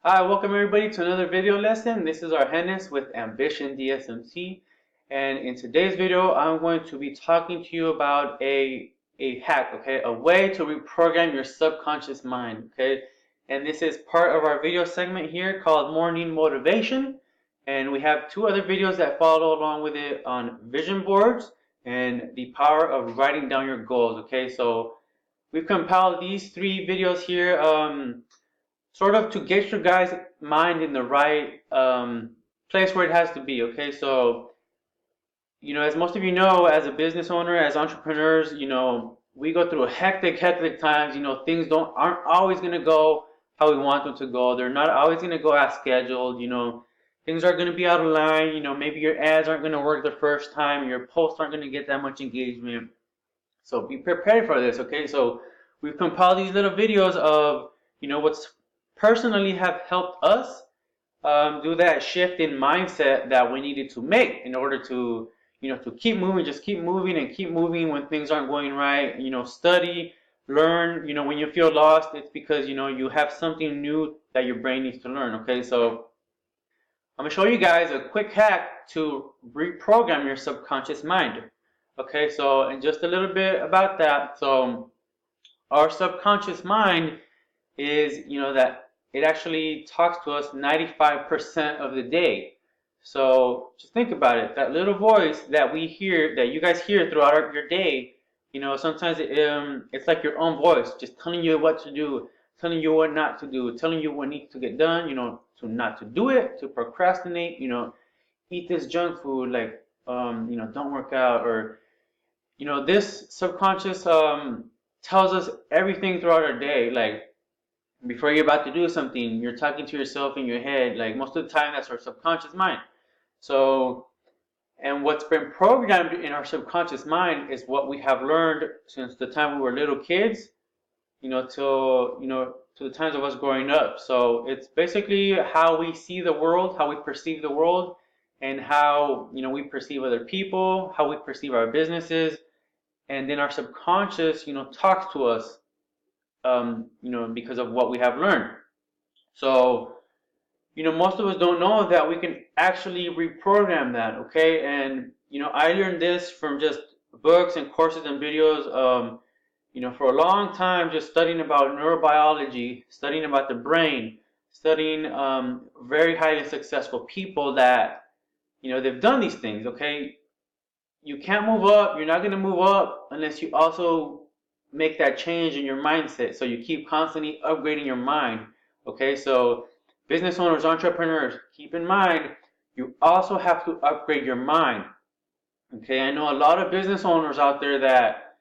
Hi, welcome everybody to another video lesson. This is Argenis with Ambition DSMC, and in today's video I'm going to be talking to you about a hack, okay, a way to reprogram your subconscious mind, okay. And this is part of our video segment here called Morning Motivation, and we have two other videos that follow along with it on vision boards and the power of writing down your goals, okay. So we've compiled these three videos here sort of to get your guys' mind in the right place where it has to be. Okay, so as most of you know, as a business owner, as entrepreneurs, we go through hectic times. Things don't aren't always gonna go how we want them to go. They're not always gonna go as scheduled. Things are gonna be out of line. Maybe your ads aren't gonna work the first time. Your posts aren't gonna get that much engagement. So be prepared for this, okay? So we've compiled these little videos of, what's personally have helped us do that shift in mindset that we needed to make in order to, to keep moving, just keep moving and keep moving when things aren't going right. Study, learn. When you feel lost, it's because, you have something new that your brain needs to learn, okay? So I'm going to show you guys a quick hack to reprogram your subconscious mind. Okay, so and just a little bit about that. So our subconscious mind is, that it actually talks to us 95% of the day. So just think about it. That little voice that we hear, that you guys hear throughout your day, sometimes it's like your own voice, just telling you what to do, telling you what not to do, telling you what needs to get done, to not to do it, to procrastinate, eat this junk food, like, don't work out, or, this subconscious tells us everything throughout our day. Like, before you're about to do something, you're talking to yourself in your head. Like, most of the time, that's our subconscious mind. So, and what's been programmed in our subconscious mind is what we have learned since the time we were little kids, till, to the times of us growing up. So it's basically how we see the world, how we perceive the world, and how, we perceive other people, how we perceive our businesses, and then our subconscious, talks to us, because of what we have learned. So, most of us don't know that we can actually reprogram that, okay? And, I learned this from just books and courses and videos, for a long time, just studying about neurobiology, studying about the brain, studying very highly successful people that, they've done these things, okay? You can't move up, you're not going to move up unless you also make that change in your mindset. So you keep constantly upgrading your mind. Okay, so business owners, entrepreneurs, keep in mind you also have to upgrade your mind. Okay, I know a lot of business owners out there that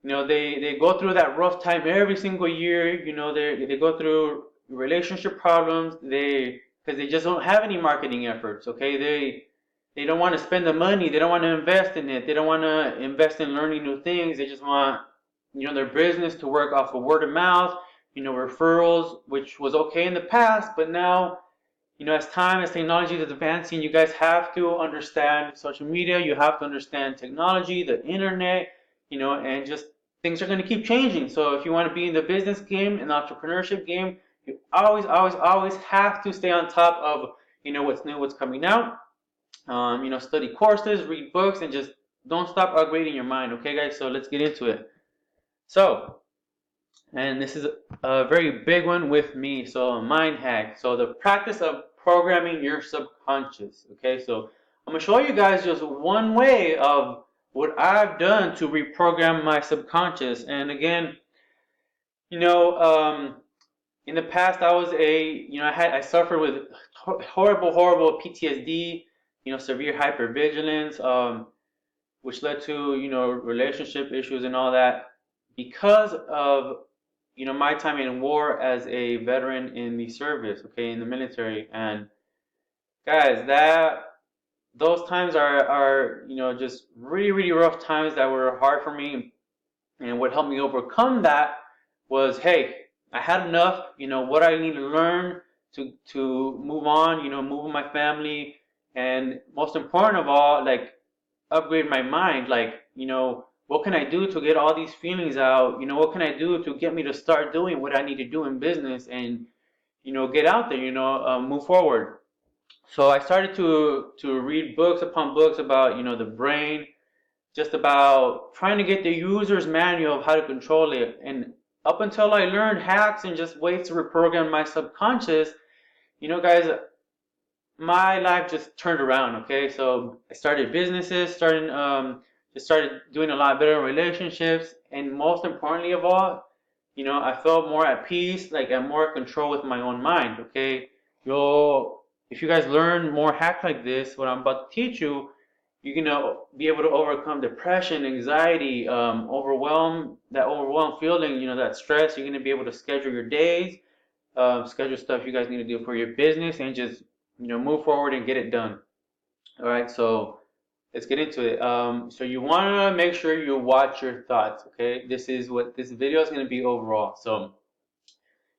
they go through that rough time every single year. They go through relationship problems. Because they just don't have any marketing efforts. Okay, they don't want to spend the money. They don't want to invest in it. They don't want to invest in learning new things. They just want, their business to work off of word of mouth, referrals, which was okay in the past, but now, as technology is advancing, you guys have to understand social media. You have to understand technology, the internet, and just things are going to keep changing. So if you want to be in the business game and entrepreneurship game, you always have to stay on top of, what's new, what's coming out. Study courses, read books, and just don't stop upgrading your mind. Okay, guys, so let's get into it. So, and this is a very big one with me. So, a mind hack. So, the practice of programming your subconscious. Okay, so I'm gonna show you guys just one way of what I've done to reprogram my subconscious. And again, in the past, I was I suffered with horrible PTSD. Severe hypervigilance, which led to relationship issues and all that because of my time in war as a veteran in the service, okay, in the military. And guys, that those times are just really rough times that were hard for me. And what helped me overcome that was, hey, I had enough. What I need to learn to move on. Move with my family, and most important of all, like, upgrade my mind. Like, what can I do to get all these feelings out? What can I do to get me to start doing what I need to do in business? And get out there, move forward. So I started to read books upon books about, the brain, just about trying to get the user's manual of how to control it. And up until I learned hacks and just ways to reprogram my subconscious, guys, my life just turned around. Okay, so I started businesses, just started doing a lot better in relationships, and most importantly of all, I felt more at peace, like I'm more in control with my own mind. Okay, if you guys learn more hacks like this, what I'm about to teach you, you're gonna be able to overcome depression, anxiety, overwhelm feeling, that stress. You're gonna be able to schedule your days, schedule stuff you guys need to do for your business, and just move forward and get it done. All right, so let's get into it. So you want to make sure you watch your thoughts. Okay, this is what this video is going to be overall. So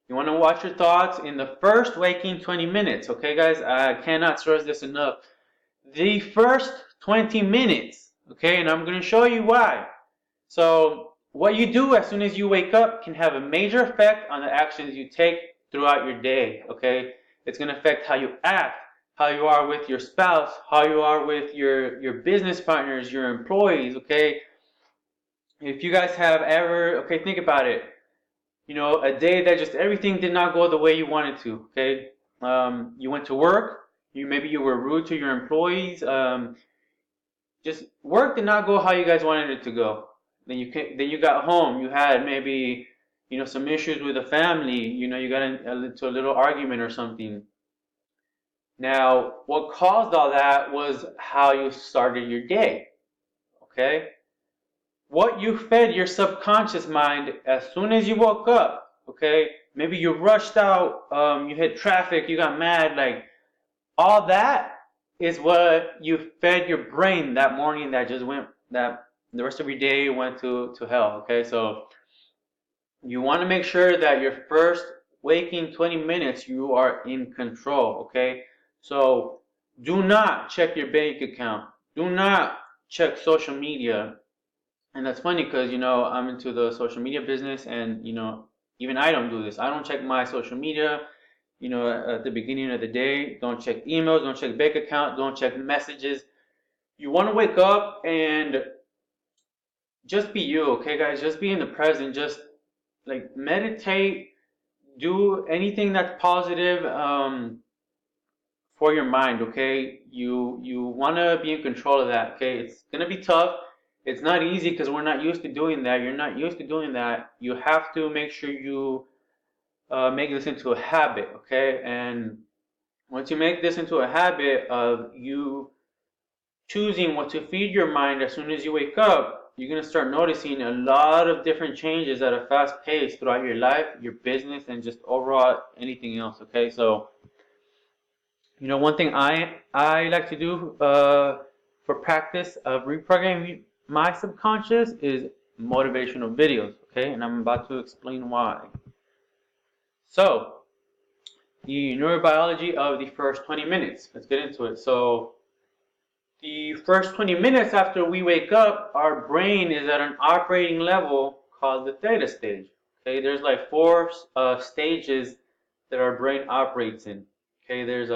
you want to watch your thoughts in the first waking 20 minutes. Okay, guys, I cannot stress this enough. The first 20 minutes. Okay, and I'm going to show you why. So what you do as soon as you wake up can have a major effect on the actions you take throughout your day. Okay, it's going to affect how you act, how you are with your spouse, how you are with your business partners, your employees. Okay, if you guys have ever, okay, think about it. A day that just everything did not go the way you wanted to. Okay, you went to work. Maybe you were rude to your employees. Just work did not go how you guys wanted it to go. Then you got home. You had maybe some issues with the family. You got into a little argument or something. Now, what caused all that was how you started your day. Okay, what you fed your subconscious mind as soon as you woke up. Okay, maybe you rushed out. You hit traffic. You got mad. Like all that is what you fed your brain that morning that just went, that the rest of your day went to hell. Okay, so you want to make sure that your first waking 20 minutes you are in control. Okay, so do not check your bank account, do not check social media. And that's funny because I'm into the social media business, and even I don't do this. I don't check my social media at the beginning of the day. Don't check emails, don't check bank account, don't check messages. You want to wake up and just be you, okay, guys? Just be in the present. Just like meditate, do anything that's positive for your mind, okay? You want to be in control of that, okay? It's gonna be tough. It's not easy because we're not used to doing that. You're not used to doing that. You have to make sure you make this into a habit, okay? And once you make this into a habit of you choosing what to feed your mind as soon as you wake up, you're going to start noticing a lot of different changes at a fast pace throughout your life, your business, and just overall anything else, okay? So, one thing I like to do for practice of reprogramming my subconscious is motivational videos, okay? And I'm about to explain why. So, the neurobiology of the first 20 minutes. Let's get into it. So, the first 20 minutes after we wake up, our brain is at an operating level called the theta stage. Okay, there's like four stages that our brain operates in. Okay, there's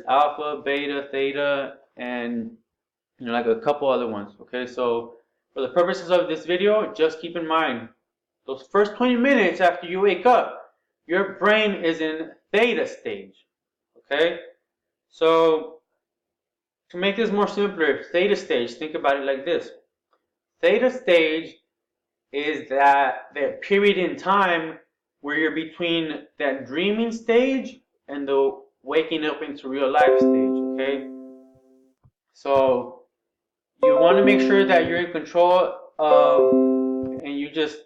alpha, beta, theta, and like a couple other ones. Okay, so for the purposes of this video, just keep in mind those first 20 minutes after you wake up, your brain is in theta stage. Okay, so to make this more simpler, theta stage, think about it like this. Theta stage is that period in time where you're between that dreaming stage and the waking up into real life stage, okay? So you want to make sure that you're in control of, and you just,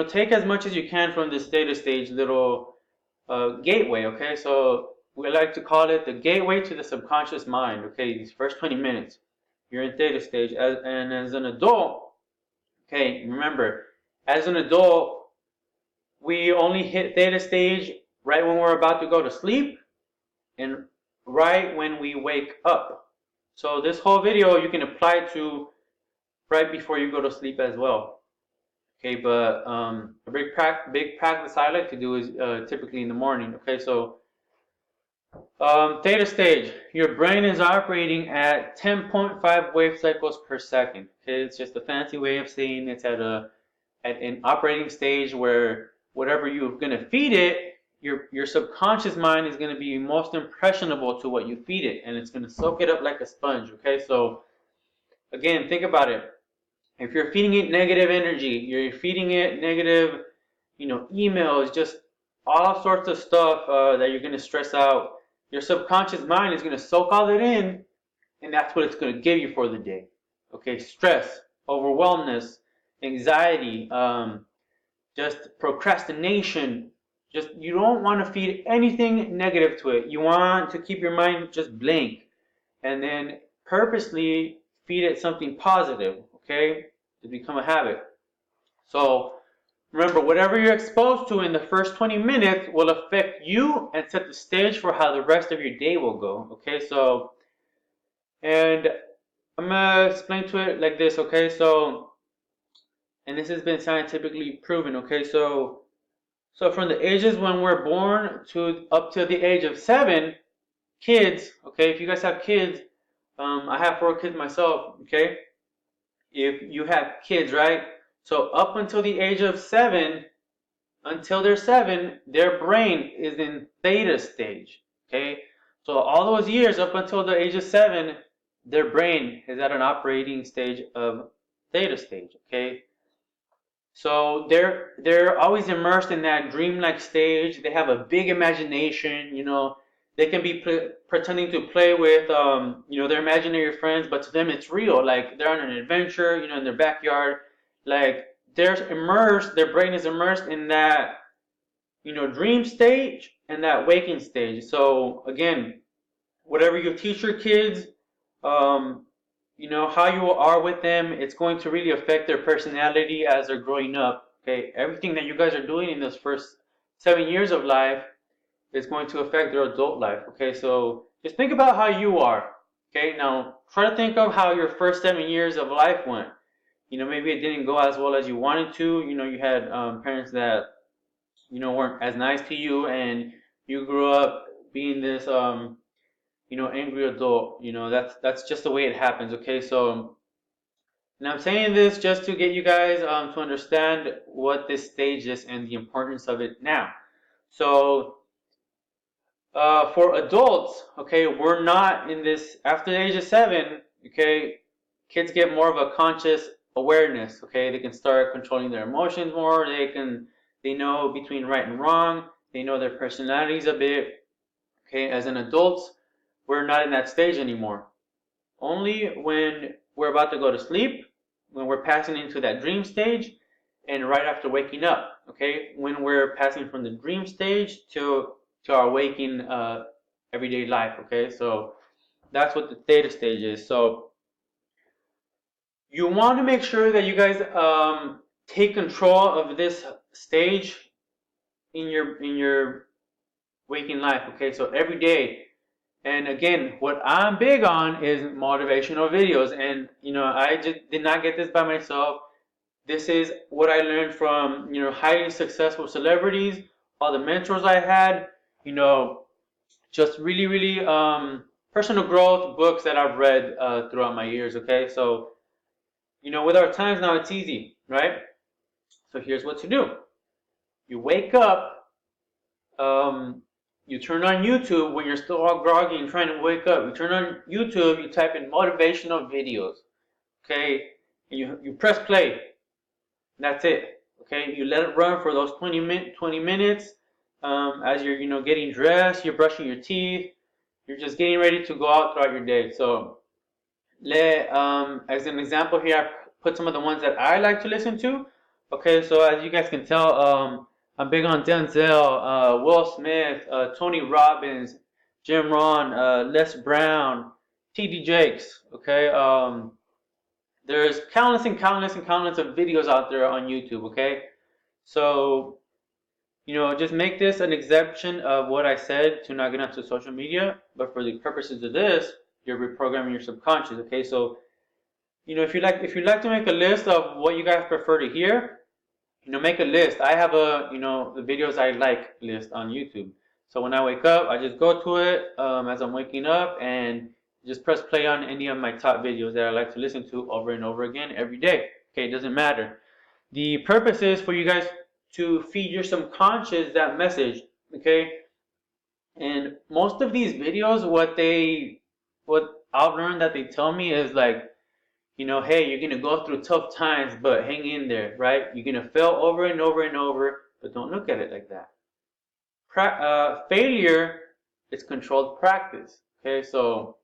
take as much as you can from this theta stage little gateway, okay? So we like to call it the gateway to the subconscious mind, okay? These first 20 minutes, you're in theta stage. And as an adult, okay, remember, as an adult, we only hit theta stage right when we're about to go to sleep and right when we wake up. So this whole video you can apply to right before you go to sleep as well. Okay, but a big practice I like to do is typically in the morning. Okay, so theta stage, your brain is operating at 10.5 wave cycles per second. Okay, it's just a fancy way of saying it's at an operating stage where whatever you're gonna feed it, your subconscious mind is gonna be most impressionable to what you feed it, and it's gonna soak it up like a sponge. Okay, so again, think about it. If you're feeding it negative energy, you're feeding it negative, emails, just all sorts of stuff that you're gonna stress out. Your subconscious mind is gonna soak all that in, and that's what it's gonna give you for the day. Okay, stress, overwhelmness, anxiety, just procrastination. Just you don't want to feed anything negative to it. You want to keep your mind just blank, and then purposely feed it something positive. Okay, to become a habit. So remember, whatever you're exposed to in the first 20 minutes will affect you and set the stage for how the rest of your day will go. Okay, so, and I'm gonna explain to it like this. Okay, so, and this has been scientifically proven. Okay, so from the ages when we're born to up to the age of 7, kids. Okay, if you guys have kids, I have 4 kids myself. Okay, if you have kids, right? So up until the age of 7, until they're 7, their brain is in theta stage. Okay, so all those years up until the age of 7, their brain is at an operating stage of theta stage. Okay, so they're always immersed in that dreamlike stage. They have a big imagination. They can be pretending to play with their imaginary friends, but to them it's real. Like they're on an adventure, in their backyard. Like they're immersed. Their brain is immersed in that dream stage and that waking stage. So again, whatever you teach your kids, um, how you are with them, it's going to really affect their personality as they're growing up. Okay, everything that you guys are doing in those first 7 years of life is going to affect their adult life. Okay, so just think about how you are. Okay, now try to think of how your first 7 years of life went. Maybe it didn't go as well as you wanted to. You had parents that weren't as nice to you, and you grew up being this angry adult. That's just the way it happens. Okay, so and I'm saying this just to get you guys to understand what this stage is and the importance of it now. So for adults, okay, we're not in this after the age of 7. Okay, kids get more of a conscious awareness. Okay, they can start controlling their emotions more. They know between right and wrong. They know their personalities a bit. Okay, as an adult, we're not in that stage anymore. Only when we're about to go to sleep, when we're passing into that dream stage, and right after waking up. Okay, when we're passing from the dream stage to our waking everyday life. Okay, so that's what the theta stage is. So you want to make sure that you guys take control of this stage in your waking life. Okay, so every day. And again, what I'm big on is motivational videos. And I just did not get this by myself. This is what I learned from highly successful celebrities, all the mentors I had, just really, really personal growth books that I've read throughout my years. Okay, so with our times now, it's easy, right? So here's what to do: you wake up, you turn on YouTube when you're still all groggy and trying to wake up. You turn on YouTube, you type in motivational videos, okay? And you press play. That's it, okay? You let it run for those 20 minutes. As you're getting dressed, you're brushing your teeth, you're just getting ready to go out throughout your day. So as an example here, I put some of the ones that I like to listen to. Okay, so as you guys can tell, I'm big on Denzel, Will Smith, Tony Robbins, Jim Rohn, Les Brown, T.D. Jakes. Okay, there's countless and countless and countless of videos out there on YouTube. Okay, so just make this an exception of what I said to not get onto social media. But for the purposes of this, you're reprogramming your subconscious. Okay, so if you like to make a list of what you guys prefer to hear, make a list. I have a, the videos I like list on YouTube. So when I wake up, I just go to it as I'm waking up and just press play on any of my top videos that I like to listen to over and over again every day. Okay, it doesn't matter. The purpose is for you guys to feed your subconscious that message. Okay, and most of these videos, what I've learned that they tell me is like, hey, you're gonna go through tough times, but hang in there, right? You're gonna fail over and over and over, but don't look at it like that. Failure is controlled practice. Okay, so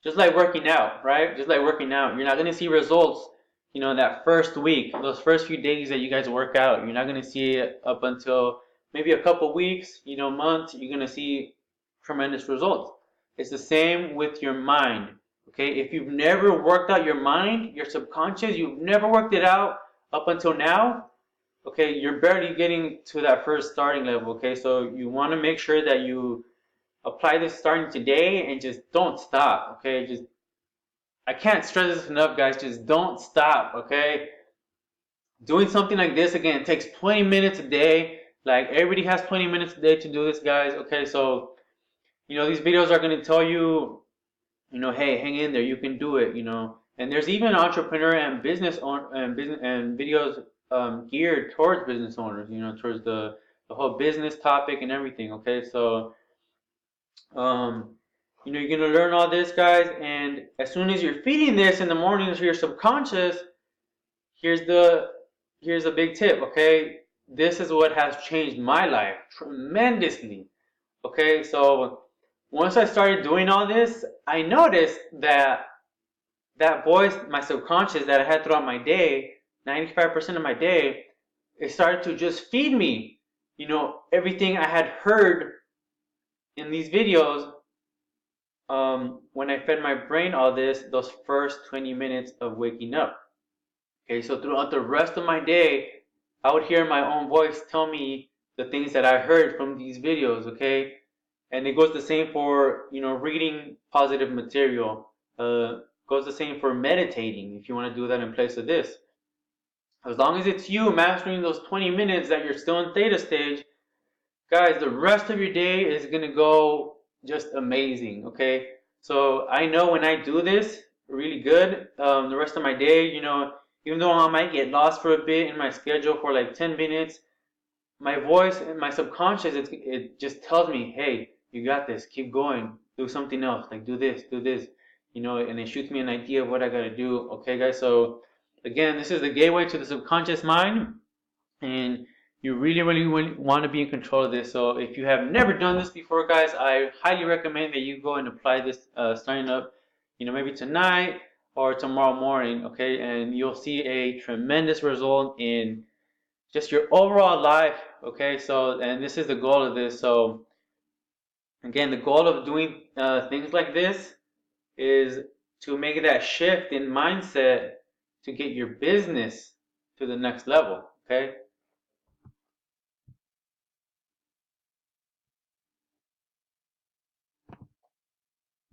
just like working out, right? Just like working out, you're not gonna see results, that first week, those first few days that you guys work out. You're not gonna see it up until maybe a couple weeks, months. You're gonna see tremendous results. It's the same with your mind. Okay, if you've never worked out your mind, your subconscious, you've never worked it out up until now, okay, you're barely getting to that first starting level. Okay, so you want to make sure that you apply this starting today and just don't stop. Okay, just I can't stress this enough, guys. Just don't stop. Okay, doing something like this again, it takes 20 minutes a day. Like everybody has 20 minutes a day to do this, guys. Okay, so these videos are going to tell you, hey, hang in there, you can do it. And there's even entrepreneur and business on and business and videos geared towards business owners. Towards the whole business topic and everything. Okay, so um, you're gonna learn all this, guys, and as soon as you're feeding this in the mornings to your subconscious, here's the here's a big tip. Okay, this is what has changed my life tremendously. Okay, so once I started doing all this, I noticed that that voice, my subconscious that I had throughout my day, 95% of my day, it started to just feed me, everything I had heard in these videos when I fed my brain all this, those first 20 minutes of waking up. Okay, so throughout the rest of my day, I would hear my own voice tell me the things that I heard from these videos, okay? And it goes the same for, reading positive material. Goes the same for meditating, if you want to do that in place of this. As long as it's you mastering those 20 minutes that you're still in theta stage, guys, the rest of your day is going to go just amazing, okay? So I know when I do this really good, the rest of my day, even though I might get lost for a bit in my schedule for like 10 minutes, my voice and my subconscious, it just tells me, hey, you got this, keep going, do something else, like do this, and it shoots me an idea of what I got to do, okay, guys? So again, this is the gateway to the subconscious mind, and you really, really want to be in control of this. So if you have never done this before, guys, I highly recommend that you go and apply this, starting up, maybe tonight or tomorrow morning, okay? And you'll see a tremendous result in just your overall life, okay? So, and this is the goal of this. So again, the goal of doing things like this is to make that shift in mindset to get your business to the next level, okay?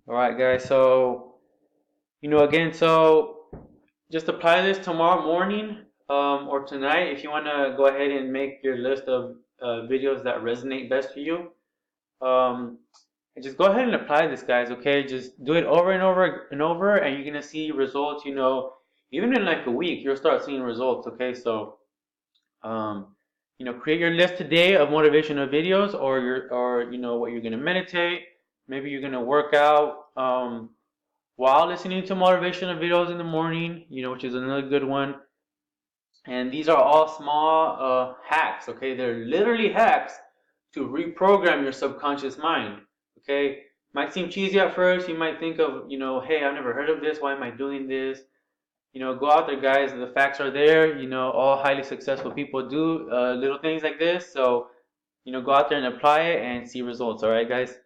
All right, guys. So, again, so just apply this tomorrow morning or tonight if you want to go ahead and make your list of videos that resonate best for you. And just go ahead and apply this, guys, okay? Just do it over and over and over, and you're going to see results, even in like a week, you'll start seeing results, okay? So, create your list today of motivational videos or what you're going to meditate. Maybe you're going to work out while listening to motivational videos in the morning, which is another good one. And these are all small hacks, okay? They're literally hacks to reprogram your subconscious mind, okay? Might seem cheesy at first. You might think of, hey, I've never heard of this. Why am I doing this? Go out there, guys. The facts are there. All highly successful people do little things like this. So, go out there and apply it and see results. All right, guys?